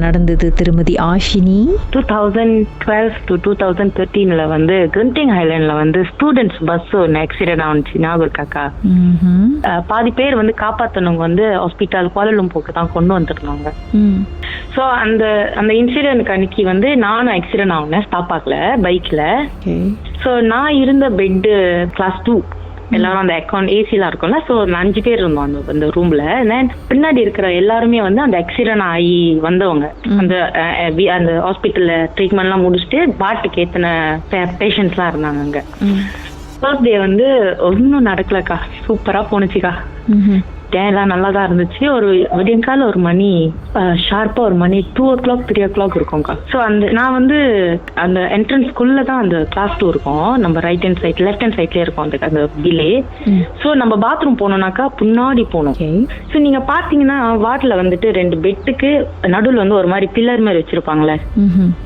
நடந்தது திருமதி ஆஷினி? 2012 to 2013 வந்து கென்டிங் ஹைலாண்ட்ல வந்து ஸ்டூடெண்ட்ஸ் பஸ் ஒன்று ஆக்சிடென்ட் ஆனிச்சு, ஞாபகம் இருக்காக்கா? பாதி பேர் வந்து காப்பாத்தனவங்க வந்து ஹாஸ்பிட்டல் கோலாலம்பூருக்கு தான் கொண்டு வந்துருந்தாங்க. ஸோ அந்த இன்சிடென்ட்க்கு அன்னைக்கு வந்து நானும் ஆக்சிடென்ட் ஆகினேன் ஸ்டாப்பாக்ல பைக்ல. ஸோ நான் இருந்த பெட்டு கிளாஸ் 2, எல்லாரும் அந்த அக்கௌண்ட் ஏசிலாம் இருக்கும்ல. ஸோ 5 பேர் இருந்தோம் அந்த ரூம்ல. பின்னாடி இருக்கிற எல்லாருமே வந்து அந்த ஆக்சிடென்ட் ஆகி வந்தவங்க, அந்த ஹாஸ்பிட்டல்ல ட்ரீட்மெண்ட்லாம் முடிச்சுட்டு பாட்டுக்கு ஏத்தின பேஷண்ட்ஸ்லாம் இருந்தாங்க அங்க. ஃபர்ஸ்ட் டே வந்து ஒன்றும் நடக்கலக்கா, சூப்பரா போனுச்சுக்கா. எல்லாம் நல்லா தான் இருந்துச்சு. ஒரு விடியங்கால ஒரு மணி ஷார்ப்பா ஒரு மணி 2 o'clock 3 o'clock இருக்கும்க்கா. ஸோ நான் வந்து அந்த என்ட்ரன்ஸ்குள்ள தான் அந்த கிளாஸ் 2 இருக்கும். நம்ம right hand side left hand சைட்லயே இருக்கும் அந்த பிலே. ஸோ நம்ம பாத்ரூம் போனோம்னாக்கா பின்னாடி போகணும். ஸோ நீங்க பாத்தீங்கன்னா வார்ட்ல வந்துட்டு 2 பெட்டுக்கு நடுவில் வந்து ஒரு மாதிரி பில்லர் மாதிரி வச்சிருப்பாங்களே,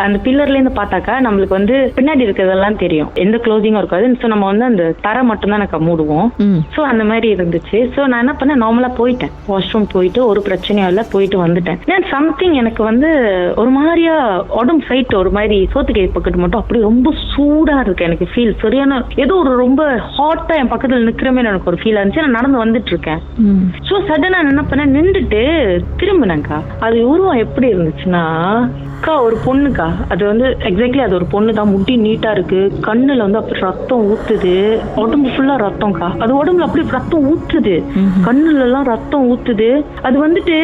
அந்த பில்லர்ல இருந்து பார்த்தாக்கா நம்மளுக்கு வந்து பின்னாடி இருக்கிறதெல்லாம் தெரியும், எந்த க்ளோசிங்கும் இருக்காது. ஸோ நம்ம வந்து அந்த தரை மட்டும் தான் எனக்கு மூடுவோம். ஸோ அந்த மாதிரி இருந்துச்சு. ஸோ நான் என்ன பண்ணேன், நார்மலா போயிட்டேன், வாஷ்ரூம் போயிட்டு ஒரு பிரச்சனையும் இல்லை, போயிட்டு வந்துட்டேன். சம்திங் எனக்கு வந்து ஒரு மாதிரியா உடம்பு சைட் ஒரு மாதிரி சோத்துக்கை பக்கத்து மட்டும் அப்படி ரொம்ப சூடா இருக்கு. எனக்கு ஃபீல் சரியான ஏதோ ஒரு ரொம்ப ஹாட்டா என் பக்கத்துல நிக்கிற மாதிரி எனக்கு ஒரு ஃபீல் இருந்துச்சு. நான் நடந்து வந்துட்டு இருக்கேன். ஸோ சடனா என்ன பண்ணேன், நின்றுட்டு திரும்பினேங்க்கா. அது உருவம் எப்படி இருந்துச்சுன்னா, ஒரு பொண்ணுக்கா, அது வந்து எக்ஸாக்ட்லி அது ஒரு பொண்ணு தான். முடி நீட்டா இருக்கு, கண்ணுல வந்து அப்படி ரத்தம் ஊத்துது, உடம்பு ஃபுல்லா ரத்தம்க்கா. அது உடம்புல அப்படி ரத்தம் ஊத்துது, கண்ணுல எல்லாம் ரத்தம் ஊத்துது. அது வந்துட்டு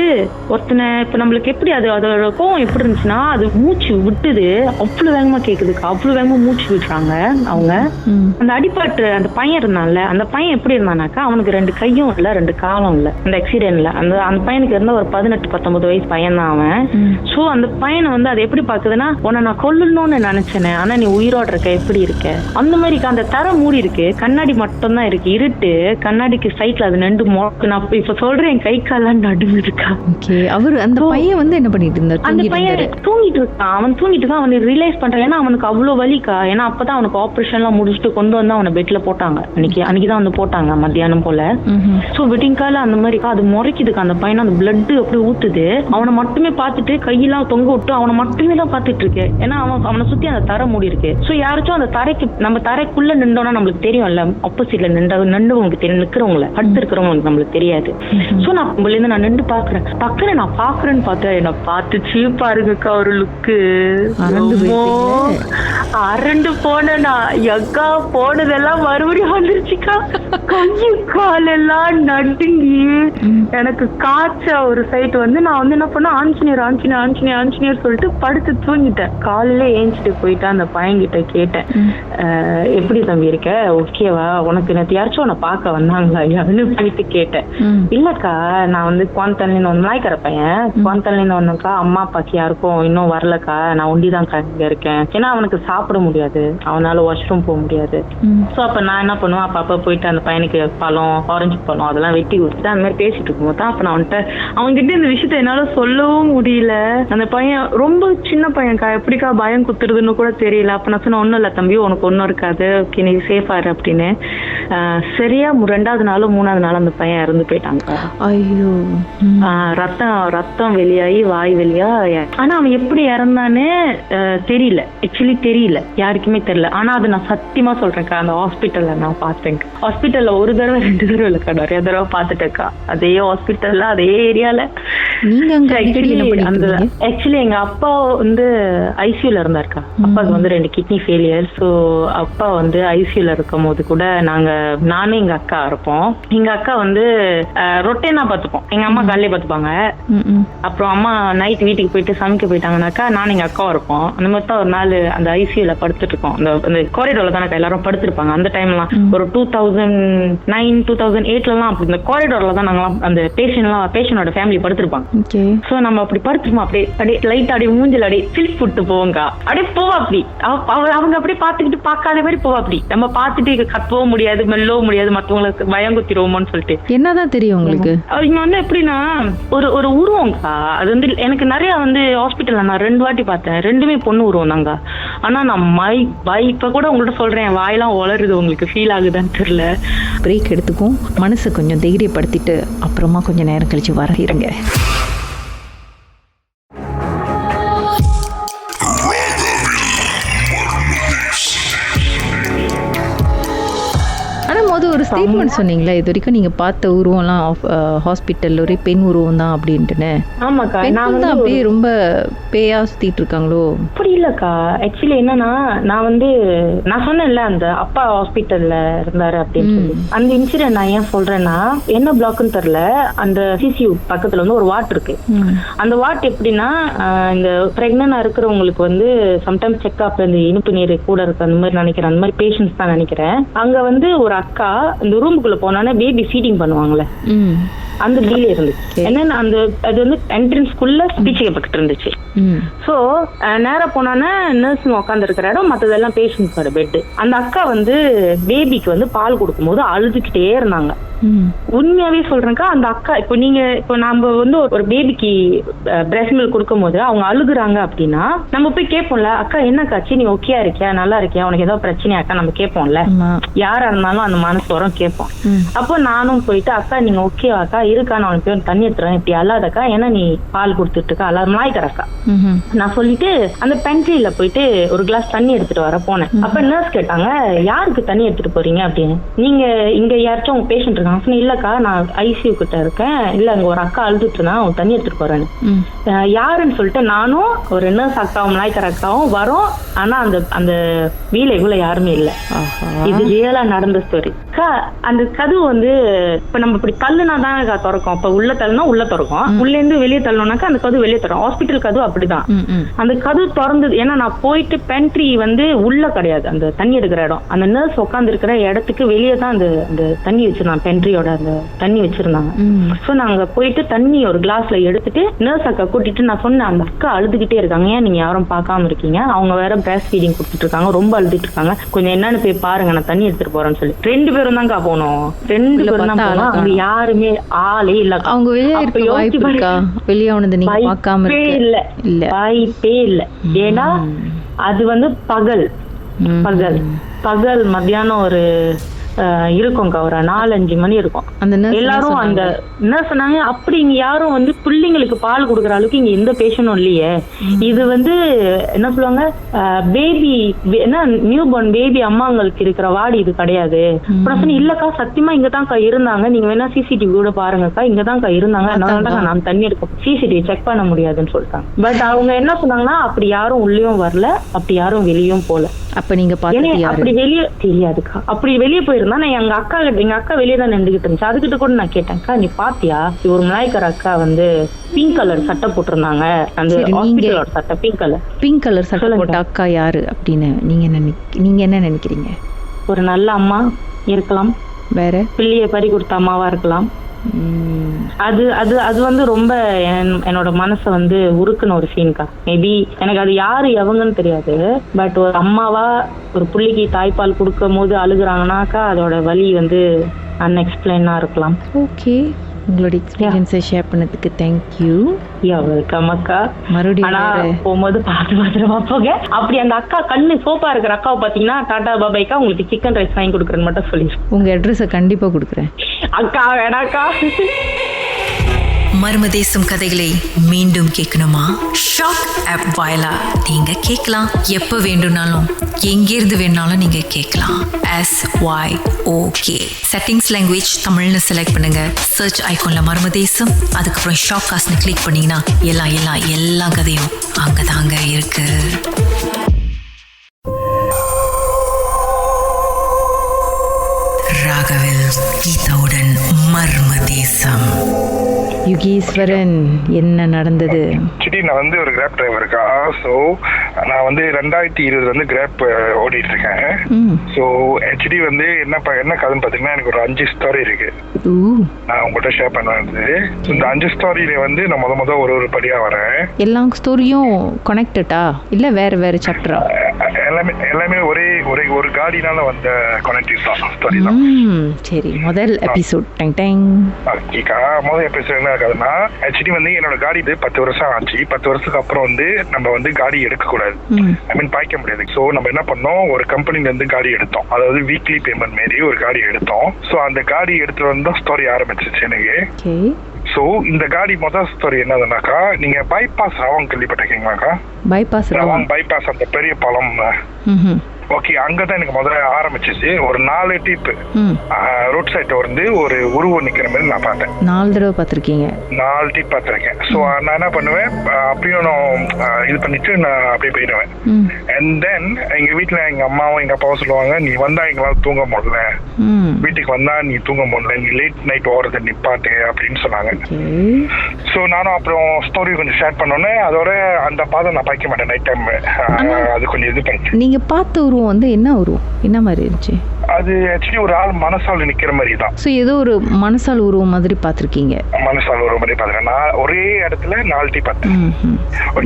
ஒருத்தனை இப்ப நம்மளுக்கு எப்படி அதோட கோவம் எப்படி இருந்துச்சுன்னா, அது மூச்சு விட்டுது, அவ்வளவு வேகமா கேக்குதுக்கா, அவ்வளவு வேகமா மூச்சு விடுறாங்க அவங்க. அந்த அடிபாட்டு அந்த பையன் இருந்தான்ல, அந்த பையன் எப்படி இருந்தானாக்கா, அவனுக்கு 2 கையும் இல்ல 2 காலும் இல்ல அந்த ஆக்சிடென்ட்ல. அந்த பையனுக்கு இருந்த ஒரு 18-19 வயசு பையன் தான் அவன். சோ அந்த பையனை வந்து அது எப்படி பாக்குதுன்னா, உன்னை நான் கொல்லணும்னு நினைச்சேனே, ஆனா நீ உயிரோட இருக்க, எப்படி இருக்க, அந்த மாதிரி. அந்த தரை மூடி இருக்கு, கண்ணாடி மட்டும் தான் இருக்கு, இருட்டு, கண்ணாடிக்கு சைட்ல அது 2 நான் இப்ப சொல்றேன், கை காலாம் நடுவுதுக்கா. அவரு அந்த பையன் வந்து என்ன பண்ணிட்டு இருந்தாரு? அந்த பையன் தூங்கிட்டு இருக்கான். அவன் தூங்கிட்டு தான் அவன் ரியலைஸ் பண்றான். ஏன்னா அவனுக்கு அவ்வளவு வலிக்கா. ஏன்னா அப்பதான் அவனுக்கு ஆபரேஷன் எல்லாம் முடிச்சுட்டு கொண்டு வந்து அவனை பெட்ல போட்டாங்க. அன்னைக்குதான் வந்து போட்டாங்க மத்தியானம் போல. சோ வெட்டிங்கால அந்த மாதிரி அது முறைக்குதுக்கா. அந்த பையன் அந்த பிளட் அப்படி ஊத்துது. அவனை மட்டுமே பார்த்துட்டு கையெல்லாம் தொங்க விட்டு அவனை மட்டுமே தான் பார்த்துட்டு இருக்கு. ஏன்னா அவனை சுத்தி அந்த தரை மூடி இருக்கு. சோ யாராச்சும் அந்த தரைக்கு, நம்ம தரைக்குள்ள நின்றோம்னா நம்மளுக்கு தெரியும்ல, ஆப்போசிட்ல நின்றவங்களுக்கு தெரியும், நிக்கிறவங்கள அடுத்து இருக்கிறவங்களுக்கு நம்மளுக்கு தெரியாது. சோ நான் இருந்து நான் நின்று பாக்குறேன், நான் பாக்குறேன்னு பார்த்தா என்ன பார்த்துச்சு பாருங்கக்கா, ஒரு லுக்கு அரண்டு போனா எக்கா போனதெல்லாம் மறுபடியும் வந்துருச்சுக்கா. கையு காலெல்லாம் நடுங்கி எனக்கு காய்ச்ச ஒரு சைட் வந்து நான் வந்து என்ன பண்ண, ஆஞ்சநேயர் சொல்லிட்டு படுத்து தூங்கிட்டேன். காலையில ஏஞ்சிட்டு போயிட்டு அந்த பையன்கிட்ட கேட்டேன், எப்படி தம்பி இருக்க, ஓகேவா, உனக்கு நேற்று யாராச்சும் உன்னை பார்க்க வந்தாங்களான்னு போயிட்டு கேட்டேன். இல்லக்கா, நான் வந்து குவாந்தன்ல மலாய்க்கார பையன், குவாந்தன்ல ஒண்ணுக்கா, அம்மா அப்பாக்கு யாருக்கும் இன்னும் வரலக்கா, நான் ஒண்டிதான் இங்க இருக்கேன். ஏன்னா அவனுக்கு சாப்பிட முடியாது, அவனால வாஷ்ரூம் போக முடியாது. சோ அப்ப நான் என்ன பண்ணுவேன், அப்ப போயிட்டு அந்த பையனுக்கு பழம், ஆரஞ்சு பழம் அதெல்லாம் வெட்டி கொடுத்துட்டு அந்த மாதிரி பேசிட்டு இருக்கும் போது அப்ப நான் அவன்கிட்ட இந்த விஷயத்த என்னால சொல்லவும் முடியல. அந்த பையன் ரொம்ப சின்ன பையன்க்கா, எப்படிக்கா பயம் குத்துறதுன்னு கூட தெரியல. அப்ப நான் சொன்ன, ஒண்ணும் இல்ல தம்பி, உனக்கு ஒன்னும் இருக்காது, ஓகே நீ சேஃபா இரு அப்படின்னு. சரியா 2வது நாளோ 3வது நாள் அந்த பையன் இறந்து போயிட்டாங்க. ஐயோ, ரத்தம் வெளியாகி வாய் வெளியா. ஆனா அவன் எப்படி இறந்தானே தெரியல, ஆக்சுவலி தெரியல, யாருக்குமே தெரியல. ஆனா அது நான் சத்தியமா சொல்றேன்க்கா, அந்த ஹாஸ்பிட்டல்ல நான் பார்த்தேன். ஹாஸ்பிட்டல்ல 1 தடவை 2 தடவை இல்லக்கா, நிறைய தடவை பார்த்துட்டேக்கா, அதே ஹாஸ்பிட்டல்ல அதே ஏரியால. ஆக்சுவலி எங்க அப்பா வந்து ஐசியூல இருந்தாருக்கா. அப்பாவுக்கு வந்து 2 கிட்னி ஃபெயிலியர். ஸோ அப்பா வந்து ஐசியூல இருக்கும் போது கூட நானும் எங்க அக்கா இருப்போம். எங்க அக்கா வந்து ரொட்டேனா பார்த்துப்போம், எங்க அம்மா காலையிலே பார்த்துப்பாங்க. அப்புறம் அம்மா நைட் வீட்டுக்கு போயிட்டு சமைக்க போயிட்டாங்கன்னாக்கா நானும் எங்க அக்காவும் இருப்போம். அந்த மாதிரி தான் ஒரு நாள் அந்த ஐசியூல படுத்துட்டு இருக்கோம். அந்த காரிடோர்ல தானே எல்லாரும் படுத்திருப்பாங்க அந்த டைம்லாம். ஒரு 2009 2008 அப்படி இந்த காரிடோர்ல தான் நாங்களாம் அந்த பேஷண்டோட ஃபேமிலி படுத்திருப்பாங்க. சோ நம்ம அப்படி படுத்துருப்போம், அப்படியே லைட் அப்படியே மூஞ்சில் அப்படியே சிலிப் விட்டு போவோங்க, அப்படியே போவா அப்படி. அவங்க அப்படியே பார்த்துக்கிட்டு பார்க்காத மாதிரி போவா அப்படி. நம்ம பார்த்துட்டு கத்தவும் முடியாது, மெல்லவும் முடியாது, மற்றவங்களுக்கு பயம் குத்திடுவோமோன்னு சொல்லிட்டு. என்னதான் தெரியும் உங்களுக்கு? அவங்க வந்து எப்படின்னா ஒரு உருவம்க்கா. அது வந்து எனக்கு நிறைய வந்து ஹாஸ்பிட்டல்ல நான் 2 வாட்டி பார்த்தேன், 2மே பொண்ணு உருவம் தாங்க. ஆனா நான் இப்ப கூட உங்கள்ட்ட சொல்றேன், வாயெல்லாம் உளருது, உங்களுக்கு ஃபீல் ஆகுதான்னு தெரியல. பிரேக் எடுத்துக்கும், மனசை கொஞ்சம் தைரியப்படுத்திட்டு அப்புறமா கொஞ்சம் நேரம் கழிச்சு வர இருங்க. ஒரு ஸ்டேட்மெண்ட் சொன்னீங்களா இது வரைக்கும் நீங்க பார்த்த உருவம்லாம் ஹாஸ்பிட்டல் ஒரே பெண் உருவம் தான் அப்படின்ட்டுன்னு. ஆமாக்கா, நான் வந்து அப்படியே ரொம்ப பேயா சுத்திட்டு இருக்காங்களோ? அப்படி இல்லக்கா. ஆக்சுவலி என்னன்னா, நான் சொன்னேன்ல அந்த அப்பா ஹாஸ்பிட்டல்ல இருந்தாரு அப்படின்னு சொல்லி, அந்த இன்சிடென்ட் நான் ஏன் சொல்றேன்னா, என்ன பிளாக்னு தெரியல, அந்த சிசியூ பக்கத்துல வந்து ஒரு வாட் இருக்கு. அந்த வாட் எப்படின்னா, இந்த பிரெக்னன்டா இருக்கிறவங்களுக்கு வந்து சம்டைம்ஸ் செக்அப், இந்த இனிப்பு நீர் கூட இருக்கு அந்த மாதிரி நினைக்கிறேன், அந்த மாதிரி பேஷண்ட்ஸ் தான் நினைக்கிறேன். அங்க வந்து ஒரு அக்கா இந்த ரூமுக்குள்ள போனோன்னா பேபி ஃபீடிங் பண்ணுவாங்கல்ல, அந்த டீலே இருந்துச்சு. என்னன்னா அது வந்து என்ட்ரன்ஸ்குள்ள ஸ்பீச் பக்கத்து இருந்துச்சு. சோ நேரா போனோன்னா நர்ஸ் உட்காந்து இருக்கிற இடம், மற்றதெல்லாம் பேஷண்ட்ஸோட பெட். அந்த அக்கா வந்து பேபிக்கு வந்து பால் கொடுக்கும் போது அழுதுகிட்டே இருந்தாங்க. உண்மையாவே சொல்றேன்க்கா, அந்த அக்கா இப்போ நம்ம வந்து ஒரு பேபிக்கு பிரெஸ்ட் மில்க் கொடுக்கும் போது அவங்க அழுகுறாங்க அப்படின்னா நம்ம போய் கேட்போம்ல, அக்கா என்ன காட்சி, நீ ஓகேயா இருக்கியா, நல்லா இருக்கியா, உனக்கு ஏதோ பிரச்சனையா அக்கா, நம்ம கேட்போம்ல. யாரா இருந்தாலும் அந்த மனசு வரும் கேட்போம். அப்போ நானும் போயிட்டு, அக்கா நீங்க ஓகேவா அக்கா, இருக்கா, நான் உனக்கு போய் தண்ணி எடுத்துறேன், இப்படி அல்லாதக்கா, ஏன்னா நீ பால் கொடுத்துட்டு இருக்கா, அல்லாத மலாய்க்கிறக்கா நான் சொல்லிட்டு அந்த பென்ட்ரியில போயிட்டு ஒரு கிளாஸ் தண்ணி எடுத்துட்டு வர போனேன். அப்ப நர்ஸ் கேட்டாங்க, யாருக்கு தண்ணி எடுத்துட்டு போறீங்க அப்படின்னு, நீங்க இங்க யாராச்சும் உங்க பேஷண்ட் இருக்காங்க? இல்லக்கா, நான் ஐசியூ கிட்ட இருக்கேன், இல்ல அங்க ஒரு அக்கா அழுதுட்டு இருந்தா, அவங்க தண்ணி எடுத்துட்டு போறேன்னு. யாருன்னு சொல்லிட்டு நானும் ஒரு நர்ஸ் அக்காவும் மலாய்க்கிற அக்காவும் வரோம். ஆனா அந்த வீலைக்குள்ள யாருமே இல்ல. இது ரியலா நடந்த ஸ்டோரி. அந்த கதவு வந்து இப்ப நம்ம இப்படி தள்ளுனா தான் திறக்கும். இப்ப உள்ள தள்ளுனா உள்ள திறக்கும், உள்ள இருந்து வெளியே தள்ளணும்னாக்கா அந்த கதவு வெளியே திறக்கும். ஹாஸ்பிட்டல் கதவு அப்படிதான். அந்த கதவு திறந்தது. ஏன்னா நான் போயிட்டு பென்ட்ரி வந்து உள்ள கிடையாது, அந்த தண்ணி எடுக்கிற இடம், அந்த நர்ஸ் உட்காந்து இருக்கிற இடத்துக்கு வெளியே தான் அந்த தண்ணி வச்சிருந்தாங்க, பென்ட்ரியோட அந்த தண்ணி வச்சிருந்தாங்க. சோ நாங்க போயிட்டு தண்ணி ஒரு கிளாஸ்ல எடுத்துட்டு நர்ஸ் அக்கா கூட்டிட்டு நான் சொன்னேன், அந்த அக்கா அழுதுகிட்டே இருக்காங்க, ஏன் நீங்க யாரும் பார்க்காம இருக்கீங்க, அவங்க வேற பிரஸ்ட் ஃபீடிங் கொடுத்துட்டு இருக்காங்க, ரொம்ப அழுதுட்டு இருக்காங்க, கொஞ்சம் என்னன்னு போய் பாருங்க, நான் தண்ணி எடுத்துட்டு போறேன்னு சொல்லி 2 பேரும் தான்க்கா போனோம். 2 பேரும் தான் போனோம். அங்க யாருமே ஆளே இல்ல. அவங்க வெளியே இருக்க வாய்ப்பு இருக்கா? வெளியே ஆனது நீங்க பார்க்காம இருக்க? இல்ல, வாய்ப்பே இல்ல. ஏன்னா அது வந்து பகல் மத்தியானம் ஒரு இருக்கும்க்கா, ஒரு 4-5 மணி இருக்கும். எல்லாரும் அந்த என்ன சொன்னாங்க, அப்படி இங்க யாரும் வந்து பிள்ளைங்களுக்கு பால் கொடுக்குற அளவுக்கு இங்க எந்த பேஷண்டும் இல்லையே, இது வந்து என்ன சொல்லுவாங்க, பேபி என்ன நியூ பார்ன் பேபி அம்மாங்களுக்கு இருக்கிற வார்டு இது கிடையாது. அப்புறம் இல்லக்கா, சத்தியமா இங்கதான்க்கா இருந்தாங்க, நீங்க வேணா சிசிடிவி கூட பாருங்கக்கா, இங்கதான்க்கா இருந்தாங்க, அதனாலதான் நான் தண்ணி எடுக்க சிசிடிவி செக் பண்ண முடியாதுன்னு சொல்லிட்டாங்க. பட் அவங்க என்ன சொன்னாங்கன்னா, அப்படி யாரும் உள்ளேயும் வரல, அப்படி யாரும் வெளியும் போல. அப்ப நீங்க அப்படி வெளியே தெரியாதுக்கா, அப்படி வெளியே போயிருந்தா நான் எங்க அக்கா வெளியே தான் நின்றுகிட்டு இருந்துச்சு. அதுகிட்ட கூட நான் கேட்டேன்க்கா, நீ பாத்தியா ஒரு மலாய்க்கர் அக்கா வந்து பிங்க் கலர் சட்டை போட்டிருந்தாங்க, அந்த ஹாஸ்பிட்டலோட சட்டை பிங்க் கலர் சட்டை போட்ட அக்கா யாரு அப்படின்னு நீங்க என்ன நினைக்கிறீங்க? ஒரு நல்ல அம்மா இருக்கலாம், வேற பிள்ளைய பறி கொடுத்த அம்மாவா இருக்கலாம். அது அது அது வந்து ரொம்ப என்னோட மனசை வந்து உருக்குன ஒரு சீன்கா. மேபி எனக்கு அது யாரு எவங்கன்னு தெரியாது, பட் ஒரு அம்மாவா ஒரு புள்ளிக்கு தாய்ப்பால் கொடுக்கும் போது அழுகுறாங்கன்னாக்கா அதோட வலி வந்து அன்எக்ஸ்பிளைனா இருக்கலாம். ஓகே, உங்களோட எக்ஸ்பீரியன்ஸை ஷேர் பண்ணதுக்கு தேங்க்யூ. வெல்கம் அக்கா. மறுபடியும் போகும்போது பார்த்து போக. அப்படி அந்த அக்கா கண்ணு சோப்பா இருக்கிற அக்காவை பாத்தீங்கன்னா, டாடா பாபாய்க்கா உங்களுக்கு சிக்கன் ரைஸ் வாங்கி கொடுக்குறேன்னு மட்டும் சொல்லி உங்க அட்ரஸை கண்டிப்பா கொடுக்குறேன். அக்கா வேணாக்கா. மர்மதேசம் கதைகளை மீண்டும் கேட்கணுமா? ஷாக் ஆப் வாயிலா நீங்க கேட்கலாம். எப்ப வேண்டும்னாலும் எங்கிருந்து வேணாலும் நீங்க கேட்கலாம். SYOK செட்டிங்ஸ் லாங்குவேஜ் தமிழ்னு செலக்ட் பண்ணுங்க. சர்ச் ஐகான்ல மர்மதேசம், அதுக்கப்புறம் ஷாக் காஸ்ட்னு கிளிக் பண்ணீங்கன்னா எல்லா கதையும் அங்கதாங்க இருக்கு. ராகவில் கீதாவுடன் மர்மதேசம். யுகீஸ்வரன், என்ன நடந்தது? நான் வந்து ஒரு கிராப் டிரைவருக்கா. ஸோ நான் வந்து 2020 வந்து கிராப் ஓடிட்டு இருக்கேன். ஸோ ஆக்சுவலி வந்து என்ன கதைன்னு பார்த்தீங்கன்னா, எனக்கு ஒரு 5 ஸ்டோரி இருக்கு, நான் உங்கள்கிட்ட ஷேர் பண்ணுவேன். இந்த 5 ஸ்டோரியில வந்து நான் முத ஒரு படியா வரேன். எல்லா ஸ்டோரியும் கனெக்டடா இல்ல வேற சாப்டரா? எல்லாமே ஒரு காடினால வந்த கனெக்டிவ் ஸ்டோரி தான். சரி, முதல் எபிசோட். முதல் எபிசோட் என்ன ஆகுதுன்னா, ஆக்சுவலி வந்து என்னோட காடி இது 10 வருஷம் ஆச்சு. 10 வருஷத்துக்கு அப்புறம் வந்து நம்ம வந்து காடி எடுக்க கூடாது, ஐ மீன் பாய்க்க முடியாது. சோ நம்ம என்ன பண்ணோம், ஒரு கம்பெனில இருந்து காடி எடுத்தோம், அதாவது வீக்லி பேமெண்ட் மாரி ஒரு காடி எடுத்தோம். சோ அந்த காடி எடுத்து வந்து ஸ்டோரி ஆரம்பிச்சிச்சு எனக்கு. சோ இந்த காடி முதல் ஸ்டோரி என்னதுனாக்கா, நீங்க பைபாஸ் ராவாங் கேள்விப்பட்டிருக்கீங்களாக்கா? பைபாஸ் ராவாங் பைபாஸ், அந்த பெரிய பாலம் ஓகே, அங்கதான் எனக்கு முதல்ல ஆரம்பிச்சிச்சு. ஒரு 4 டிப் ரோட் சைட் வந்து ஒரு உருவம் நிக்கிற மாதிரி நான் பார்த்தேன். 4 தடவை பார்த்திருக்கீங்க? 4 டிப் பார்த்திருக்கேன். ஸோ நான் என்ன பண்ணுவேன், அப்படியும் நான் இது பண்ணிட்டு நான் அப்படியே போயிடுவேன். அண்ட் தென் எங்க வீட்டுல எங்க அம்மாவும் எங்க அப்பாவும் சொல்லுவாங்க, நீ வந்தா எங்களால தூங்க முடியல, வீட்டுக்கு வந்தா நீ தூங்க முடியல, நீ லேட் நைட் ஓடுறத நிப்பாட்டு அப்படின்னு சொன்னாங்க. ஸோ நானும் அப்புறம் ஸ்டோரி கொஞ்சம் ஷேர் பண்ணோன்னே அதோட அந்த பாதை நான் பார்க்க மாட்டேன் நைட் டைம். அது கொஞ்சம் இது பண்ணி. நீங்க பார்த்த உருவம் வந்து என்ன உருவம், என்ன மாதிரி இருந்துச்சு? அது ஆக்சுவலி ஒரு ஆள் மனசால் நிக்கிற மாதிரி தான். ஸோ ஏதோ ஒரு மனசால் உருவம் மாதிரி பார்த்திருக்கீங்க? மனசால் உருவம் மாதிரி பார்த்தேன். நான் ஒரே இடத்துல 4 டீ பார்த்தேன்.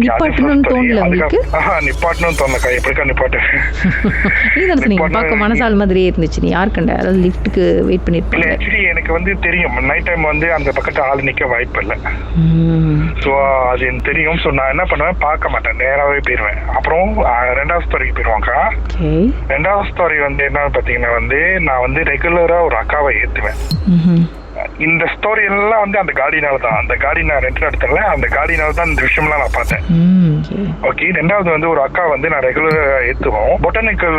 நிப்பாட்டணும்னு தோணல உங்களுக்கு? நிப்பாட்டணும்னு தோணக்கா, எப்படிக்கா நிப்பாட்டு? நீங்க பார்க்க மனசால் மாதிரியே இருந்துச்சு. நீ யார் கண்ட? அதாவது லிஃப்ட்டுக்கு வெயிட் பண்ணிட்டு? இல்ல, ஆக்சுவலி எனக்கு வந்து தெரியும் நைட் டைம் வந்து அந்த பக்கத்துல ஆள் நிக்க வாய்ப்பு இல்லை. ஸோ அது எனக்கு தெரியும். ஸோ நான் என்ன பண்ணுவேன், பார்க்க மாட்டேன், நேராவே போயிருவேன். அப்புறம் 2வது ஸ்டோரிக்கு போயிருவாங்கக்கா. 2வது ஸ்டோரி வந்து என்னன்னு பாத்தீங்கன்னா வந்து நான் வந்து ரெகுலரா ஒரு அக்காவை ஏத்துவேன். இந்த ஸ்டோரி எல்லாம் வந்து அந்த காடினால தான். அந்த காடி நான் ரெண்ட் எடுத்தல, அந்த காடினால தான் இந்த விஷயம்லாம் நான் பார்த்தேன். ஓகே, 2வது வந்து ஒரு அக்கா வந்து நான் ரெகுலரா ஏத்துவோம். பொட்டானிக்கல்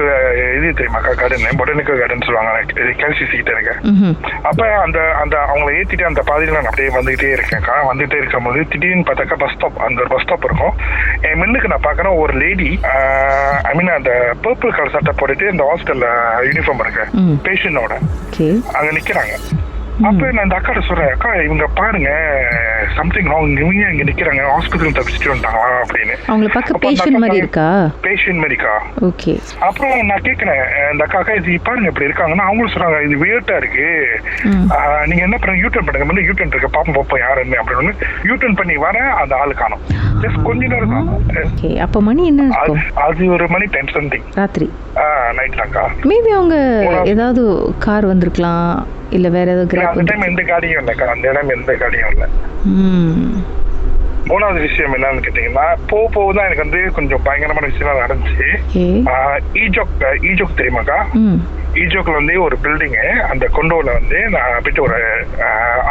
இது தெரியுமா கார்டன்? பொட்டானிக்கல் கார்டன் சொல்லுவாங்க, கேல்சிசி கிட்ட இருக்கு. அப்ப அந்த அந்த அவங்களை ஏத்திட்டு அந்த பாதையில நான் அப்படியே வந்துகிட்டே இருக்கேன்க்கா. வந்துட்டே இருக்கும் போது திடீர்னு பார்த்தாக்கா பஸ் ஸ்டாப், அந்த பஸ் ஸ்டாப் இருக்கும். என் மின்னுக்கு நான் பாக்குறேன் ஒரு லேடி, ஐ மீன் அந்த பர்பிள் கலர் சட்டை போட்டுட்டு இந்த ஹாஸ்டல்ல யூனிஃபார்ம் இருக்கு பேஷண்டோட அங்க நிக்கிறாங்க. அப்ப நான் இந்த அக்காட்ட சொல்றேன், அக்கா இவங்க பாருங்க சம்திங் ராங், இவங்க இங்க நிக்கிறாங்க, ஹாஸ்பிட்டல் தப்பிச்சுட்டு வந்துட்டாங்களா அப்படின்னு. அவங்கள பார்க்க பேஷண்ட் மாதிரி இருக்கா? பேஷண்ட் மாதிரிக்கா. ஓகே. அப்புறம் நான் கேட்கிறேன் இந்த அக்கா, இது பாருங்க இப்படி இருக்காங்கன்னா அவங்களும் சொல்றாங்க இது வியர்ட்டா இருக்கு, நீங்க என்ன பண்ணுங்க யூட்டர்ன் பண்ணுங்க, வந்து யூட்டர்ன் இருக்கு பாப்போம் பாப்போம் யாருன்னு அப்படின்னு யூட்டர்ன் பண்ணி வரேன். அந்த ஆளு காணோம். கொஞ்ச நேரம் தான். ஓகே. அப்ப மணி என்ன இருக்கும்? அது ஒரு மணி 10 சம்திங் ராத்திரி. நைட்லாக்கா. மேபி அவங்க ஏதாவது கார் வந்திருக்கலாம், இல்ல வேற ஏதாவது. அந்த டைம் எந்த காடியும் இல்லக்கா, அந்த இடம் எந்த காடியும் இல்ல. 3வது விஷயம் என்னன்னு கேட்டீங்கன்னா, போதான் எனக்கு வந்து கொஞ்சம் பயங்கரமான விஷயம் நடந்துச்சு. ஈஜோக் தெரியுமாக்கா? ஈஜோக்ல வந்து ஒரு பில்டிங், அந்த கொண்டோல வந்து நான் போயிட்டு ஒரு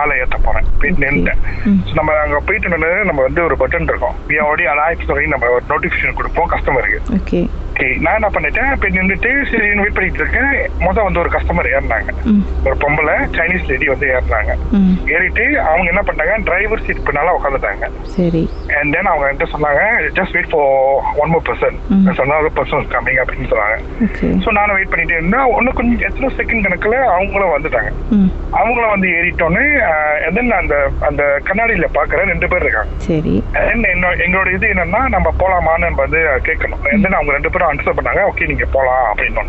ஆளை ஏற்ற போறேன், போயிட்டு நின்றுட்டேன். நம்ம அங்க போயிட்டு நின்று நம்ம வந்து ஒரு பட்டன் இருக்கும், நம்ம ஒரு நோட்டிபிகேஷன் கொடுப்போம் கஸ்டமருக்கு. நான் என்ன பண்ணிட்டேன், போய் நின்றுட்டு சரி வெயிட் பண்ணிட்டு இருக்கேன். மொதல் வந்து ஒரு கஸ்டமர் ஏறினாங்க, ஒரு பொம்பளை சைனீஸ் லேடி வந்து ஏறினாங்க. ஏறிட்டு அவங்க என்ன பண்ணாங்க, டிரைவர் சீட் பின்னால உட்காந்துட்டாங்க. அண்ட் தென் அவங்க என்கிட்ட சொன்னாங்க, just wait for one more person, another person is coming அப்படின்னு சொன்னாங்க. ஸோ நானும் வெயிட் பண்ணிட்டு இருந்தேன். ஒன்னும் கொஞ்சம் எத்தனை செகண்ட் கணக்குல அவங்களும் வந்துட்டாங்க. அவங்களும் வந்து ஏறிட்டோன்னு அந்த அந்த கண்ணாடியில பாக்குற 2 பேர் இருக்காங்க. எங்களோட இது என்னன்னா, நம்ம போலாமான்னு வந்து கேட்கணும். அவங்க 2 பேரும் ஆன்சர் பண்ணாங்க, ஓகே நீங்க போலாம் அப்படின்னு.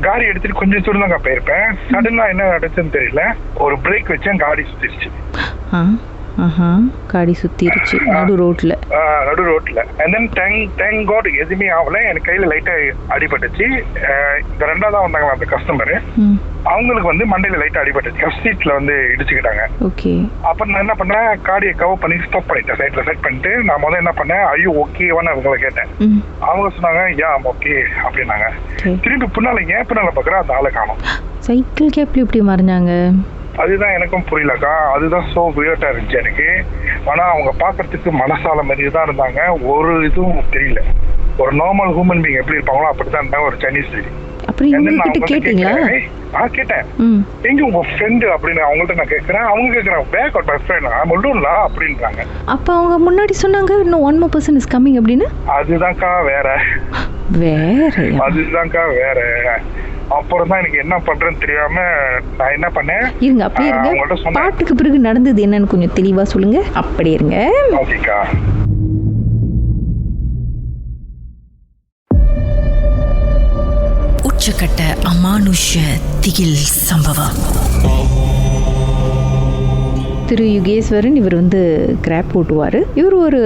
காடி எடுத்துட்டு கொஞ்சம் தூரம் தான் போயிருப்பேன். சடனா என்ன நடந்துச்சுன்னு தெரியல, ஒரு பிரேக் வச்சேன், காடி சுத்திருச்சு. காடி சுத்திருச்சு நடு ரோட்ல. and then thank god எதுவுமே ஆகல. எனக்கு கையில லைட்டா அடிபட்டுச்சு. இந்த 2வது வந்தாங்க அந்த கஸ்டமர், அவங்களுக்கு வந்து மண்டையில லைட்டா அடிபட்டுச்சு, சீட்ல வந்து இடிச்சுக்கிட்டாங்க. அப்ப நான் என்ன பண்ணேன், காடியை கவர் பண்ணி ஸ்டாப் பண்ணிட்டேன், சைட்ல செட் பண்ணிட்டு. நான் முதல்ல என்ன பண்ணேன், ஐயோ ஓகேவான்னு அவங்களை கேட்டேன். அவங்க சொன்னாங்க யா ஓகே அப்படின்னாங்க. திரும்பி பின்னால ஏன் பின்னால பாக்குறேன், அந்த ஆளை காணோம். சைக்கிள் கேப்ல இப்படி மறைஞ்சாங்க, அதுதான் எனக்கும் புரியலக்கா. அதுதான் சோ வியர்ட்டா இருந்துச்சு எனக்கு. ஆனா அவங்க பாக்குறதுக்கு மனசால மாதிரி தான் இருந்தாங்க, ஒரு இதுவும் தெரியல. ஒரு நார்மல் ஹியூமன் பீயிங் எப்படி இருப்பாங்களோ அப்படித்தான் இருந்தாங்க, ஒரு சைனீஸ் லேடி. கேட்டேன் எங்க உங்க ஃப்ரெண்டு அப்படின்னு அவங்கள்ட்ட நான் கேட்கறேன். அவங்க கேட்கறாங்க பேக் அவுட் மை ஃப்ரெண்ட் முல்லுன்லா அப்படின்றாங்க. அப்ப அவங்க முன்னாடி சொன்னாங்க இன்னும் one more person is coming அப்படின்னு. அதுதான்க்கா வேற. அதுதான்க்கா வேற. அப்புறம் தான் எனக்கு என்ன பண்றேன்னு தெரியாம நான் என்ன பண்ணேன், இருங்க அப்படியே இருங்க, பாட்டுக்கு பிறகு நடந்தது என்னன்னு கொஞ்சம் தெளிவா சொல்லுங்க. அப்படியே இருங்க. ஓகேக்கா. உச்சக்கட்ட அமானுஷ திகில் சம்பவம். திரு யுகேஸ்வரன், இவர் வந்து கிராப் ஓட்டுவார். இவர் ஒரு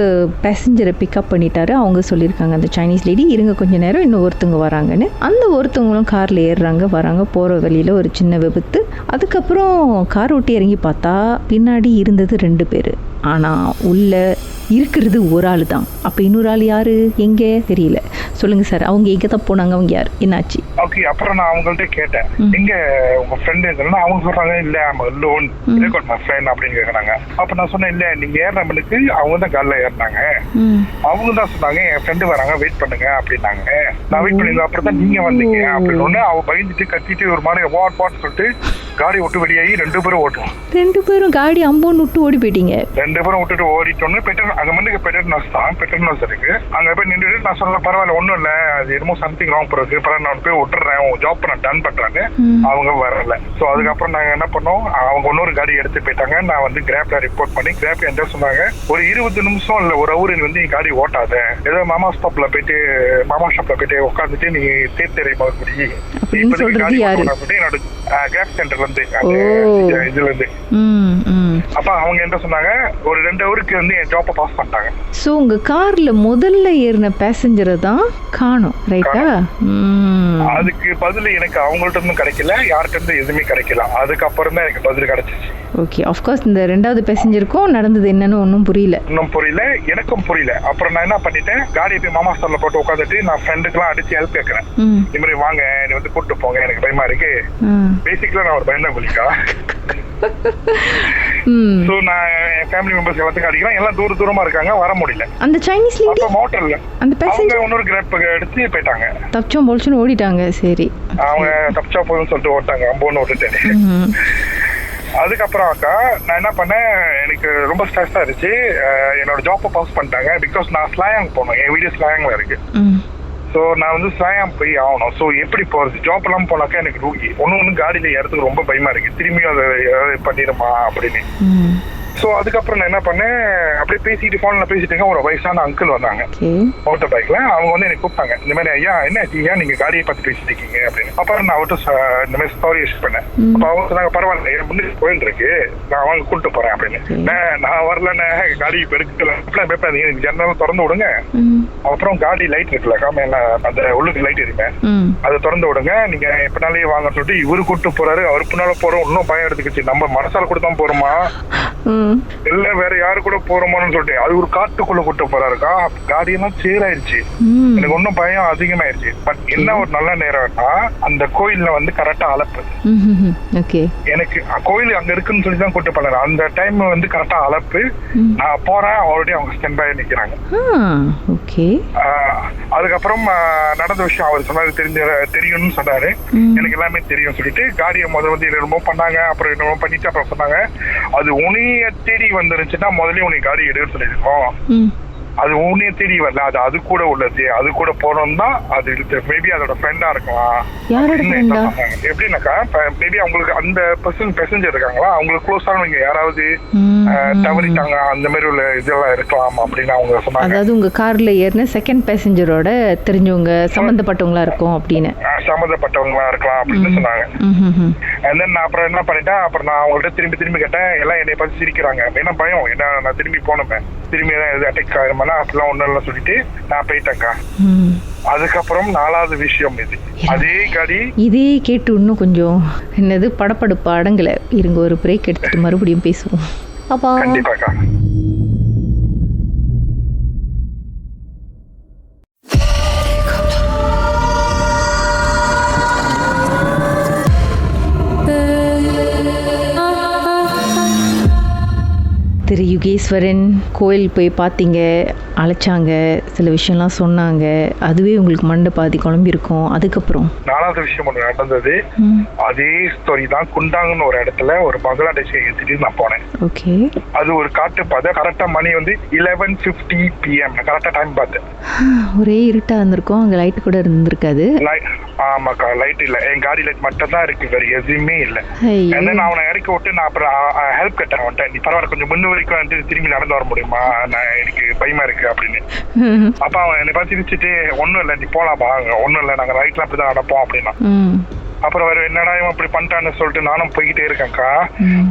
பேசஞ்சரை பிக்கப் பண்ணிட்டாரு. அவங்க சொல்லியிருக்காங்க அந்த சைனீஸ் லேடி, இருங்க கொஞ்ச நேரம் இன்னும் ஒருத்தவங்க வராங்கன்னு. அந்த ஒருத்தவங்களும் காரில் ஏறுறாங்க, வராங்க. போகிற வழியில் ஒரு சின்ன விபத்து. அதுக்கப்புறம் கார் ஓட்டி இறங்கி பார்த்தா பின்னாடி இருந்தது 2 பேர். ஆனால் உள்ள இருக்கிறது ஒரு ஆள் தான். அப்போ இன்னொரு ஆள் யாரு, எங்கே தெரியல. சொல்லுங்க சார், அவங்க எங்கே தான் போனாங்க, அவங்க யார், என்னாச்சு? ஓகே, அப்புறம் நான் அவங்கள்ட்ட கேட்டேன், எங்க உங்க ஃப்ரெண்டு இருந்தாலும். அவங்க சொல்றாங்க, இல்ல லோன் மை ஃப்ரெண்ட் அப்படின்னு கேட்கறாங்க. அப்ப நான் சொன்னேன், இல்ல நீங்க ஏறினவங்களுக்கு அவங்க தான் காலில் ஏறினாங்க, அவங்க தான் சொன்னாங்க என் ஃப்ரெண்டு வராங்க வெயிட் பண்ணுங்க அப்படின்னாங்க. நான் வெயிட் பண்ணிருந்தேன், அப்புறம் தான் நீங்க வந்தீங்க அப்படின்னு ஒண்ணு. அவ பயந்துட்டு கத்திட்டு ஒரு மாதிரி வாட் சொல்லிட்டு காடி விட்டு வெளியாகி 2 பேரும் ஓட்டுவோம். 2 பேரும் காடி அம்போன்னு விட்டு ஓடி போயிட்டீங்க. 2 பேரும் விட்டுட்டு ஓடிட்டோன்னு பெட்ரோல் அங்க மண்ணுக்கு பெட்ரோல் தான் பெட்ரோல் இருக்கு. அங்க போய் நின்றுட்டு நான் சொல்ல, பரவாயில்ல ஒண்ணும் இல்ல, அது என்னமோ சம்திங் ராங் இருக்கு, பரவாயில்ல நான் போய் விட்டுறேன், உங்க ஜாப் நான் டன் பண்றாங்க. அவங்க வரல. சோ அதுக்கப்புறம் நாங்க என்ன பண்ணோம், அவங்க இன்னொரு காடி எடுத்து போயிட்டாங்க. நான் வந்து கிராப்ல ரிப்போர்ட் பண்ணி, கிராப் என்ன சொன்னாங்க, ஒரு 20 நிமிஷம் இல்ல ஒரு ஹவர் வந்து நீ காடி ஓட்டாத, ஏதோ மாமா ஷாப்ல போயிட்டு உட்காந்துட்டு நீ தேர்தலை மறுபடி என்னோட கிராப் சென்டர்ல இருந்து இதுல இருந்து. அப்ப அவங்க என்ன சொன்னாங்க, ஒரு 2 ஹவருக்கு வந்து என் ஜாப்பை பாஸ் பண்ணிட்டாங்க. சோ உங்க கார்ல முதல்ல ஏறின பேசஞ்சரை தான் காணோம், ரைட்டா? அதுக்கு பதில் எனக்கு அவங்கள்ட்ட இருந்தும் கிடைக்கல, யார்கிட்ட இருந்து எதுவுமே கிடைக்கல. அதுக்கப்புறம் தான் எனக்கு பதில் கிடைச்சிச்சு. ஓகே, ஆஃப்கோர்ஸ் இந்த 2வது பேசஞ்சருக்கும் நடந்தது என்னன்னு ஒன்றும் புரியல, எனக்கும் புரியல. அப்புறம் நான் என்ன பண்ணிட்டேன், காடியை போய் மாமா ஸ்டார்ல போட்டு உட்காந்துட்டு நான் ஃப்ரெண்டுக்கெல்லாம் அடிச்சு ஹெல்ப் கேட்கறேன். இந்த மாதிரி வாங்க, நீ வந்து கூப்பிட்டு போங்க, எனக்கு பயமா இருக்கு. பேசிக்கலா நான் ஒரு பயந்தா குளிக்கா. சோ நான் என் ஃபேமிலி மெம்பர்ஸ் எல்லாத்துக்கும் அடிக்கிறேன். எல்லாம் தூரமா இருக்காங்க, வர முடியல. அந்த சைனீஸ் லேடி மோட்டர்ல அந்த பேசஞ்சர் இன்னொரு கிராப் எடுத்து போயிட்டாங்க, தப்பிச்சோம் போல்ச்சுன்னு ஓடிட்டாங்க. சரி, அவங்க தப்பிச்சா போதுன்னு சொல்லிட்டு ஓட்டாங்க, அம்போன்னு விட்டுட்டேன். அதுக்கப்புறம் அக்கா நான் என்ன பண்ணேன், எனக்கு ரொம்ப ஸ்ட்ரெஸ்ஸா இருந்துச்சு. என்னோட ஜாப்பை பாஸ் பண்ணிட்டாங்க. பிகாஸ் நான் ஸ்லாயாங் போனோம், என் வீடு ஸ்லாயாங்ல இருக்கு. ஸோ நான் வந்து ஸ்லாயாங் போய் ஆகணும். ஸோ எப்படி போறது, ஜாப் எல்லாம் போனாக்கா எனக்கு ரூகி ஒன்னு காடியில ஏறதுக்கு ரொம்ப பயமா இருக்கு, திரும்பியும் அதை ஏதாவது பண்ணிடுமா அப்படின்னு. ஸோ அதுக்கப்புறம் நான் என்ன பண்ணேன், அப்படியே பேசிட்டு போன்ல பேசிட்டு ஒரு வயசான அங்கிள் வந்தாங்க மோட்டர் பைக்ல. அவங்க வந்து எனக்கு கூப்பிட்டாங்க, இந்த மாதிரி ஐயா என்ன ஐயா நீங்க காடியை பார்த்து பேசிட்டு இருக்கீங்க அப்படின்னு. அப்புறம் நான் அவர்கிட்ட இந்த மாதிரி ஸ்டோரி யூஸ் பண்ணேன். அப்ப அவங்க சொன்னாங்க, பரவாயில்ல என் முன்னாடி கோயில் இருக்கு, நான் அவங்க கூப்பிட்டு போறேன் அப்படின்னு. நான் வரலன்னு காடி எடுக்கல, ஜன்னல் திறந்து விடுங்க, அப்புறம் காடி லைட் இருக்குல்ல காமையில அந்த உள்ளுக்கு லைட் இருப்பேன், அதை திறந்து விடுங்க, நீங்க எப்பனாலே வாங்க சொல்லிட்டு இவரு கூப்பிட்டு போறாரு. அவரு பின்னால போறோம், இன்னும் பயம் எடுத்துக்கிச்சு, நம்ம மனசால கூட தான் போறோமா இல்ல வேற யாரு கூட போறோமோன்னு சொல்லிட்டு அது ஒரு காட்டுக்குள்ள கூட்டு போறாருக்கா. காடியெல்லாம் சேராயிருச்சு, எனக்கு ஒன்னும் பயம் அதிகமாயிருச்சு. பட் என்ன ஒரு நல்ல நேரம்னா, அந்த கோயில்ல வந்து கரெக்டா அலப்பு. எனக்கு கோயில் அங்க இருக்குன்னு சொல்லி தான் கூட்டு போனாரு. அந்த டைம் வந்து கரெக்டா அலப்பு. நான் போறேன், ஆல்ரெடி அவங்க ஸ்டாண்ட் பை நிக்கிறாங்க. அதுக்கப்புறம் நடந்த விஷயம் அவர் சொன்னாரு, தெரியும்னு சொன்னாரு. எனக்கு எல்லாமே தெரியும் சொல்லிட்டு காடியை வந்து என்னமோ பண்ணாங்க. அப்புறம் என்னமோ பண்ணிட்டு அப்புறம் சொன்னாங்க, அது உனைய தேடி வந்துருச்சுன்னா முதல்ல உனக்கு காடி எடுக்க சொல்லிருக்கோம். அது உன்னைய தேடி வரல, அது கூட உள்ளது, அது கூட போனோம் தான். அது மேபி அதோட ஃப்ரெண்டா இருக்கலாம். எப்படின்னாக்கா மேபி அவங்களுக்கு அந்த பேசஞ்சர் இருக்காங்களா, அவங்களுக்கு க்ளோஸானவங்க யாராவது தவறிட்டாங்க, அந்த மாதிரி உள்ள இதெல்லாம் இருக்கலாம் அப்படின்னு அவங்க சொன்னாங்க. அதாவது உங்க கார்ல ஏறின செகண்ட் பேசஞ்சரோட தெரிஞ்சவங்க சம்பந்தப்பட்டவங்களா இருக்கும் அப்படின்னு. சம்பந்தப்பட்டவங்களா இருக்கலாம் அப்படின்னு சொன்னாங்க. அண்ட் தென் நான் அப்புறம் என்ன பண்ணிட்டேன், அப்புறம் நான் அவங்கள்ட்ட திரும்பி கேட்டேன். எல்லாம் என்னை பார்த்து சிரிக்கிறாங்க. என்ன பயம், என்ன நான் திரும்பி போனேன், திரும்பி எதாவது அட்டாக் ஆகுமா அப்படிலாம் ஒன்றும் இல்லை சொல்லிட்டு நான் போயிட்டேன்க்கா. அதுக்கப்புறம் 4வது விஷயம் இது, அதே காடி இதே கேட்டு இன்னும் கொஞ்சம் என்னது படப்படுப்பு அடங்கல. இருங்க, ஒரு பிரேக் எடுத்துட்டு மறுபடியும் பேசுவோம். அப்பா கண்டிப்பாக்கா. திரு யுகேஸ்வரன் கோயில் போய் பார்த்தீங்க, அழைச்சாங்க, சில விஷயம்லாம் சொன்னாங்க. அதுவே உங்களுக்கு மண்டை பாதி குழம்பிருக்கும். அதுக்கப்புறம் 4வது விஷயம் ஒன்று நடந்தது. அதே ஸ்டோரி தான். குண்டாங்கன்னு ஒரு இடத்துல ஒரு பங்களாதேஷ் ஏற்றிட்டு நான் போனேன். ஓகே, அது ஒரு காட்டு பாதை. கரெக்டா மணி வந்து 11:50 PM. கரெக்டா டைம் பார்த்தேன். ஒரே இருட்டா இருந்திருக்கும், அங்க லைட் கூட இருந்திருக்காது. ஆமாக்கா, லைட் இல்ல, என் காடி லைட் மட்டும் தான் இருக்கு, வேற எதுவுமே இல்ல. நான் அவனை இறக்கி விட்டு நான் அப்புறம் ஹெல்ப் கேட்டேன் அவன்கிட்ட, நீ பரவாயில்ல கொஞ்சம் முன்னு வரைக்கும் வந்து திரும்பி நடந்து வர முடியுமா, நான் எனக்கு பயமா இருக்கு அப்படின்னு. அப்ப அவன் என்னை பார்த்து சிரிச்சுட்டு, ஒன்னும் இல்ல நீ போலாமா, ஒன்னும் இல்ல நாங்க ரைட்ல அப்படிதான் நடப்போம் அப்படின்னா. அப்புறம் வேற என்னடா இவன் இப்படி பண்ணிட்டான்னு சொல்லிட்டு நானும் போய்கிட்டே இருக்கேன்க்கா.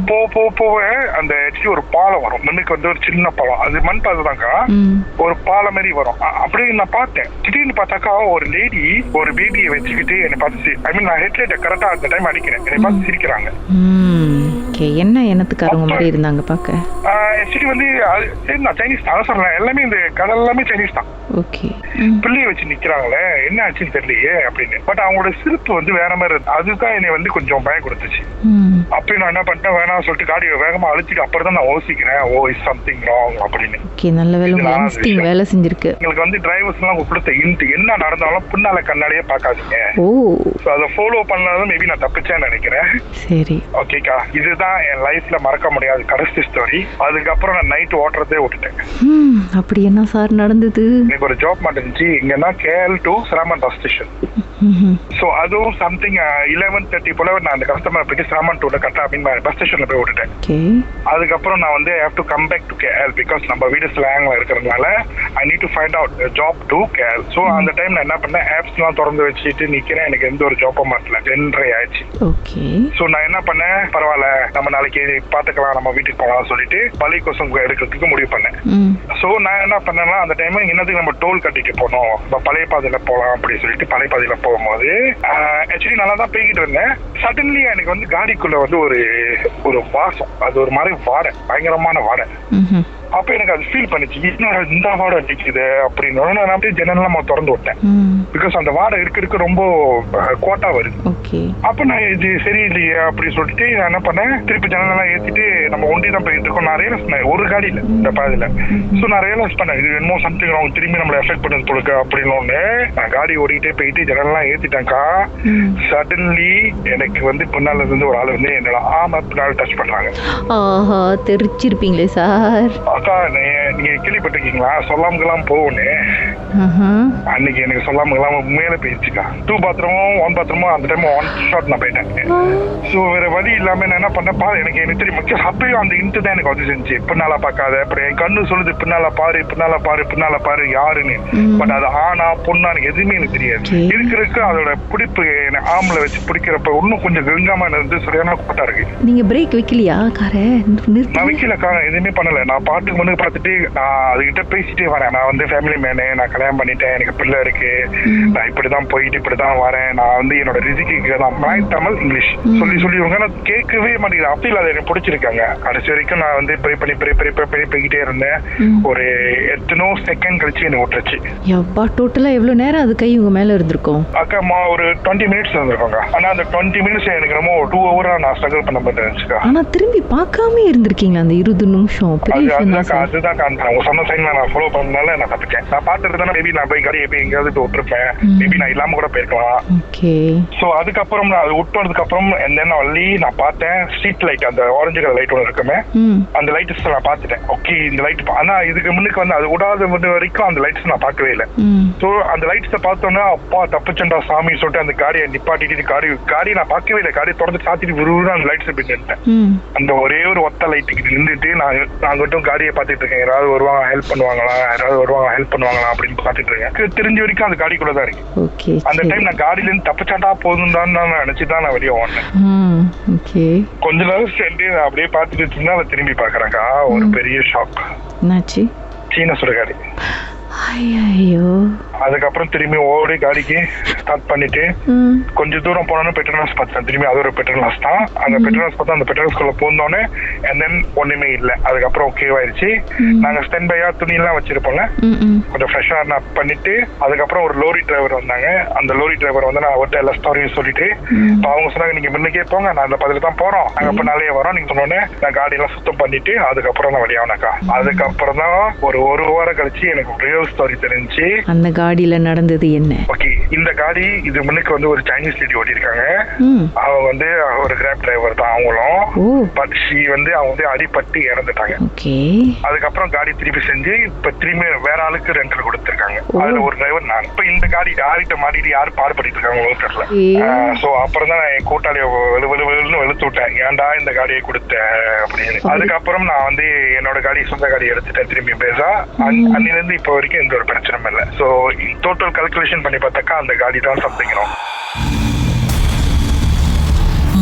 போக அந்த ஒரு பாலம் வரும், மண்ணுக்கு வந்து ஒரு சின்ன பாலம், அது மண் பாதைதான்க்கா, ஒரு பாலம் மாதிரி வரும். அப்படின்னு நான் பார்த்தேன். திடீர்னு பார்த்தாக்கா ஒரு லேடி ஒரு பேபியை வச்சுக்கிட்டு என்னை பார்த்து, ஐ மீன் நான் ஹெட்லைட்டை கரெக்டா அந்த டைம் அடிக்கிறேன், என்னை பார்த்து சிரிக்கிறாங்க. ஓகே, என்ன எண்ணத்துக்காரங்க மாதிரி இருந்தாங்க பார்க்க? ஆக்சுவலி வந்து நான் சைனீஸ் தான் சொல்றேன், எல்லாமே இந்த கடை எல்லாமே சைனீஸ் தான். ஓகே. பிள்ளைய வச்சு நிக்கிறாங்களே, என்ன ஆச்சுன்னு தெரியலையே அப்படின்னு. பட் அவங்களோட சிரிப்பு வந்து வேற மாதிரி இருக்கு. அதுதான் என்னை வந்து கொஞ்சம் பயம் கொடுத்துச்சு. அப்படி நான் என்ன பண்ணிட்டேன், வேணாம் சொல்லிட்டு காடியை வேகமா அழிச்சிட்டு அப்புறம் தான் நான் யோசிக்கிறேன், ஓ இஸ் சம்திங் ராங் அப்படின்னு. ஓகே, நல்ல வேலை வேலை செஞ்சிருக்கு. எங்களுக்கு வந்து டிரைவர்ஸ் எல்லாம் கொடுத்த இன்ட் என்ன நடந்தாலும் பின்னால கண்ணாடியே பார்க்காதீங்க. ஓ, அதை ஃபாலோ பண்ணாதான் மேபி நான் தப்பிச்சேன்னு நினைக்கிறேன். சரி, ஓகேக்கா, இதுதான் என் லைஃப்ல மறக்க முடியாது கடைசி ஸ்டோரி. அதுக்கப்புறம் நான் நைட் ஓட்டுறதே விட்டுட்டேன். அப்படி என்ன சார் நடந்தது? எனக்கு ஒரு ஜாப் மாட்டேன்ச்சு இங்கன்னா KL to சிராமன் பஸ் ஸ்டேஷன். ஸோ அதுவும் சம்திங் 11:30 போல நான் அந்த கஸ்டமர் போயிட்டு சிராமன் டூல கரெக்டா அப்படின்னு பஸ் ஸ்டேஷன்ல போய் விட்டுட்டேன். அதுக்கப்புறம் நான் வந்து have to come back to KL because நம்ம வீடு ஸ்லாங்ல இருக்கிறதுனால I need to find out job to KL. So அந்த டைம் நான் என்ன பண்ணேன், ஆப்ஸ் எல்லாம் திறந்து வச்சுட்டு நிக்கிறேன். எனக்கு எந்த ஒரு ஜாப்பும் மாட்டல. 10:30 ஆயிடுச்சு. ஓகே. ஸோ நான் என்ன பண்ணேன், பரவாயில்ல நம்ம நாளைக்கு பாத்துக்கலாம், நம்ம வீட்டுக்கு போகலாம் சொல்லிட்டு பழைய கோசம் எடுக்கிறதுக்கு முடிவு பண்ணேன். ஸோ நான் என்ன பண்ணேன்னா அந்த டைம் என்னதுக்கு நம்ம டோல் கட்டிட்டு போனோம், பழைய பாதையில போகலாம் அப்படின்னு சொல்லிட்டு பழைய பாதையில போகும்போது ஆக்சுவலி நல்லா தான் போய்கிட்டு இருந்தேன். சடன்லி எனக்கு வந்து காடிக்குள்ள வந்து ஒரு வாசம், அது ஒரு மாதிரி வாடை, பயங்கரமான வாடை. அப்ப எனக்கு அது ஃபீல் பண்ணிச்சு, என்னோட இந்த வாடை அடிக்குது அப்படின்னு. நான் அப்படியே ஜன்னல்லாம் திறந்து விட்டேன். பிகாஸ் அந்த வாடை இருக்க ரொம்ப கோட்டா வருது. அப்ப நான் இது சரியில்லையே அப்படின்னு சொல்லிட்டு நான் என்ன பண்ணேன், திருப்பி ஜன்னலாம் ஏத்திட்டு நம்ம ஒண்டி தான் போயிட்டு இருக்கோம். நான் ரியலைஸ் பண்ணேன் ஒரு காடி இல்ல இந்த பாதையில. ஸோ நான் ரியலைஸ் பண்ணேன் இது என்னமோ சம்திங் ராங், திரும்பி நம்மளை எஃபெக்ட் பண்ணது போலுக்கு அப்படின்னு. நான் காடி ஓடிக்கிட்டே போயிட்டு ஜன்னலாம் ஏத்திட்டேன்க்கா. சடன்லி எனக்கு வந்து பின்னால இருந்து ஒரு ஆள் வந்து என்னோட ஆமா பின்னால் டச் பண்றாங்க. தெரிச்சிருப்பீங்களே சார். அக்கா நீங்க கேள்விப்பட்டிருக்கீங்களா சொல்லாமலாம் போகணும். அன்னைக்கு எனக்கு சொல்லாமலாம் மேல போயிடுச்சுக்கா. 2 பாத்ரூமும் 1 பாத்ரூமும் அந்த டைம் 1 ஷாட் நான் போயிட்டேன். ஸோ வேற வழி இல்லாம நான் என்ன பண்ணேன், எனக்கு தெரியும் முக்கியம் அப்பயும் அந்த இன்ட்டு தான் எனக்கு வந்து செஞ்சு பின்னால பார்க்காத. அப்புறம் என் கண்ணு சொல்லுது பின்னால பாரு பின்னால பாரு பின்னால பாரு யாருன்னு. பட் அது ஆனா பொண்ணா எனக்கு எதுவுமே எனக்கு தெரியாது. இருக்கிறதுக்கு அதோட பிடிப்பு ஆம்பளை வச்சு பிடிக்கிறப்ப இன்னும் கொஞ்சம் கங்காம இருந்து சரியான கூட்டா இருக்கு. நீங்க பிரேக் வைக்கலையா காரை? நான் வைக்கலக்கா, எதுவுமே பண்ணல. நான் பாட்டுக்கு முன்னுக்கு பார்த்துட்டு நான் அதுகிட்ட பேசிட்டே வரேன். நான் வந்து ஃபேமிலி மேனு, நான் கல்யாணம் பண்ணிட்டேன், எனக்கு பிள்ளை இருக்கு, நான் இப்படிதான் போயிட்டு இப்படிதான் வரேன், நான் வந்து என்னோட ரிசிக்கு தான் தமிழ் இங்கிலீஷ் சொல்லி நான் கேட்கவே மாட்டேங்கிறேன். அப்படி அதை எனக்கு பிடிச்சிருக்காங்க. கடைசி வரைக்கும் நான் வந்து ப்ரே பண்ணி போய்கிட்டே இருந்தேன். ஒரு எத்தனோ செகண்ட் கழிச்சு எனக்கு விட்டுருச்சு. எப்பா டோட்டலா எவ்வளவு நேரம் அது கை உங்க மேல இருந்திருக்கும்? அக்கா ஒரு 20 மினிட்ஸ் இருந்திருக்கோங்க. ஆனா அந்த 20 மினிட்ஸ் எனக்கு ரொம்ப 2 ஹவரா நான் ஸ்ட்ரகிள் பண்ண மாட்டேன். ஆனா திரும்பி பார்க்காம இருந்திருக்கீங்களா அந்த 20 நிமிஷம்? அதுதான் உங்க சொன்ன சைன் நான் ஃபாலோ பண்ணனால நான் தப்பிச்சேன். நான் பார்த்துட்டு தானே மேபி நான் போய் காடி எப்போ எங்கேயாவது போய் விட்டுருப்பேன். மேபி நான் இல்லாம கூட போயிருக்கலாம். ஸோ அதுக்கப்புறம் நான் அது விட்டதுக்கு அப்புறம் நான் பார்த்தேன் ஸ்ட்ரீட் லைட், அந்த ஆரஞ்சு கலர் லைட் ஒன்று இருக்குமே, அந்த லைட்ஸ் நான் பார்த்துட்டேன். ஓகே இந்த லைட், ஆனா இதுக்கு முன்னுக்கு வந்து அது விடாத வரைக்கும் அந்த லைட்ஸ் நான் பார்க்கவே இல்லை. ஸோ அந்த லைட்ஸை பார்த்தோன்னா அப்பா தப்புச்சண்டா சாமி சொல்லிட்டு அந்த காரியை நிப்பாட்டிட்டு காடி நான் பார்க்கவே இல்லை. காரியை திறந்து சாத்திட்டு விரும்புற அந்த லைட்ஸ் போய் நின்றுட்டேன். அந்த ஒரே ஒரு ஒத்த லைட்டுக்கு நின்றுட்டு நான் மட்டும் காரியை பார்த்துட்டு இருக்கேன். யாராவது வருவாங்க ஹெல்ப் பண்ணுவாங்களா அப்படின்னு பார்த்துட்டு இருக்கேன். தெரிஞ்ச வரைக்கும் அந்த காடிக்குள்ளதான் இருக்கு. அந்த டைம் நான் காடியில இருந்து தப்பிச்சாண்டா போதும் தான் நான் நினைச்சுதான் நான் வெளியே ஓடினேன். கொஞ்ச நேரம் சென்று நான் அப்படியே பார்த்துட்டு இருந்தா அதை திரும்பி பாக்குறேன்க்கா. ஒரு பெரிய ஷாக். சீன சுடுகாடு. ஐயோ. அதுக்கப்புறம் திரும்பி ஓடி காடிக்கு ஸ்டார்ட் பண்ணிட்டு கொஞ்சம் தூரம் போனோன்னு பெட்ரோல்ஸ் பார்த்தேன். திரும்பி அது ஒரு பெட்ரோல்ஸ் தான். அந்த பெட்ரோல்ஸ் பார்த்தா அந்த பெட்ரோல்ஸ்குள்ள போனோடனே and then ஒண்ணுமே இல்லை. அதுக்கப்புறம் ஓகே ஆயிடுச்சு. நாங்க ஸ்டாண்ட் பையா துணி எல்லாம் வச்சிருப்போங்க, கொஞ்சம் ஃப்ரெஷ்ஷா நான் பண்ணிட்டு அதுக்கப்புறம் ஒரு லோரி டிரைவர் வந்தாங்க. அந்த லோரி டிரைவர் வந்து நான் அவர்கிட்ட எல்லா ஸ்டோரியும் சொல்லிட்டு அவங்க சொன்னாங்க நீங்க முன்னுக்கே போங்க, நான் அந்த பதில தான் போறோம், நாங்க இப்ப நாளையே வரோம். நீங்க சொன்னோடனே நான் காடி எல்லாம் சுத்தம் பண்ணிட்டு அதுக்கப்புறம் நான் வெளியானக்கா. அதுக்கப்புறம் தான் ஒரு வாரம் கழிச்சு எனக்கு ரியல் ஸ்டோரி தெரிஞ்சு அந்த காடியில நடந்தது என்ன. ஓகே, இந்த காடி இது முன்னுக்கு வந்து ஒரு சைனீஸ் லேடி ஓடி இருக்காங்க. அவங்க வந்து ஒரு கிராப் டிரைவர் தான் அவங்களும். பட் வந்து அவங்க வந்து அடிபட்டு இறந்துட்டாங்க. அதுக்கப்புறம் காடி திருப்பி செஞ்சு இப்ப திரும்பி வேற ஆளுக்கு ரெண்டல் கொடுத்திருக்காங்க. அதுல ஒரு டிரைவர் நான். இப்ப இந்த காடி யார்கிட்ட மாட்டிட்டு யாரு பாடுபட்டு இருக்காங்க தெரியல. சோ அப்புறம் தான் என் கூட்டாளிய வெளுத்து விட்டேன், ஏன்டா இந்த காடியை கொடுத்த அப்படின்னு. அதுக்கப்புறம் நான் வந்து என்னோட காடி சொந்த காடி எடுத்துட்டேன் திரும்பி பேசா. அன்னில இருந்து இப்ப வரைக்கும் எந்த ஒரு பிரச்சனையும் இல்லை. சோ டோட்டல் கால்குலேஷன் பண்ணி பார்த்தாக்கா அந்த காடி தான் சம்திங் ராங்.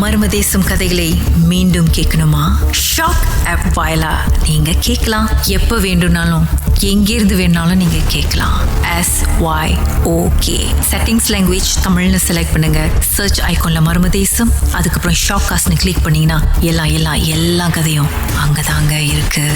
மர்மதேசம் கதைகளை மீண்டும் கேட்கணுமா? ஷாக் ஆப் வாயிலா நீங்க கேட்கலாம். எப்ப வேண்டும்னாலும் எங்கிருந்து வேணாலும் நீங்க கேட்கலாம். SYOK செட்டிங்ஸ் லாங்குவேஜ் தமிழ்னு செலக்ட் பண்ணுங்க. சர்ச் ஐகான்ல மர்மதேசம், அதுக்கப்புறம் ஷாக் காஸ்ட்னு கிளிக் பண்ணீங்கன்னா எல்லா கதையும் அங்கதாங்க இருக்கு.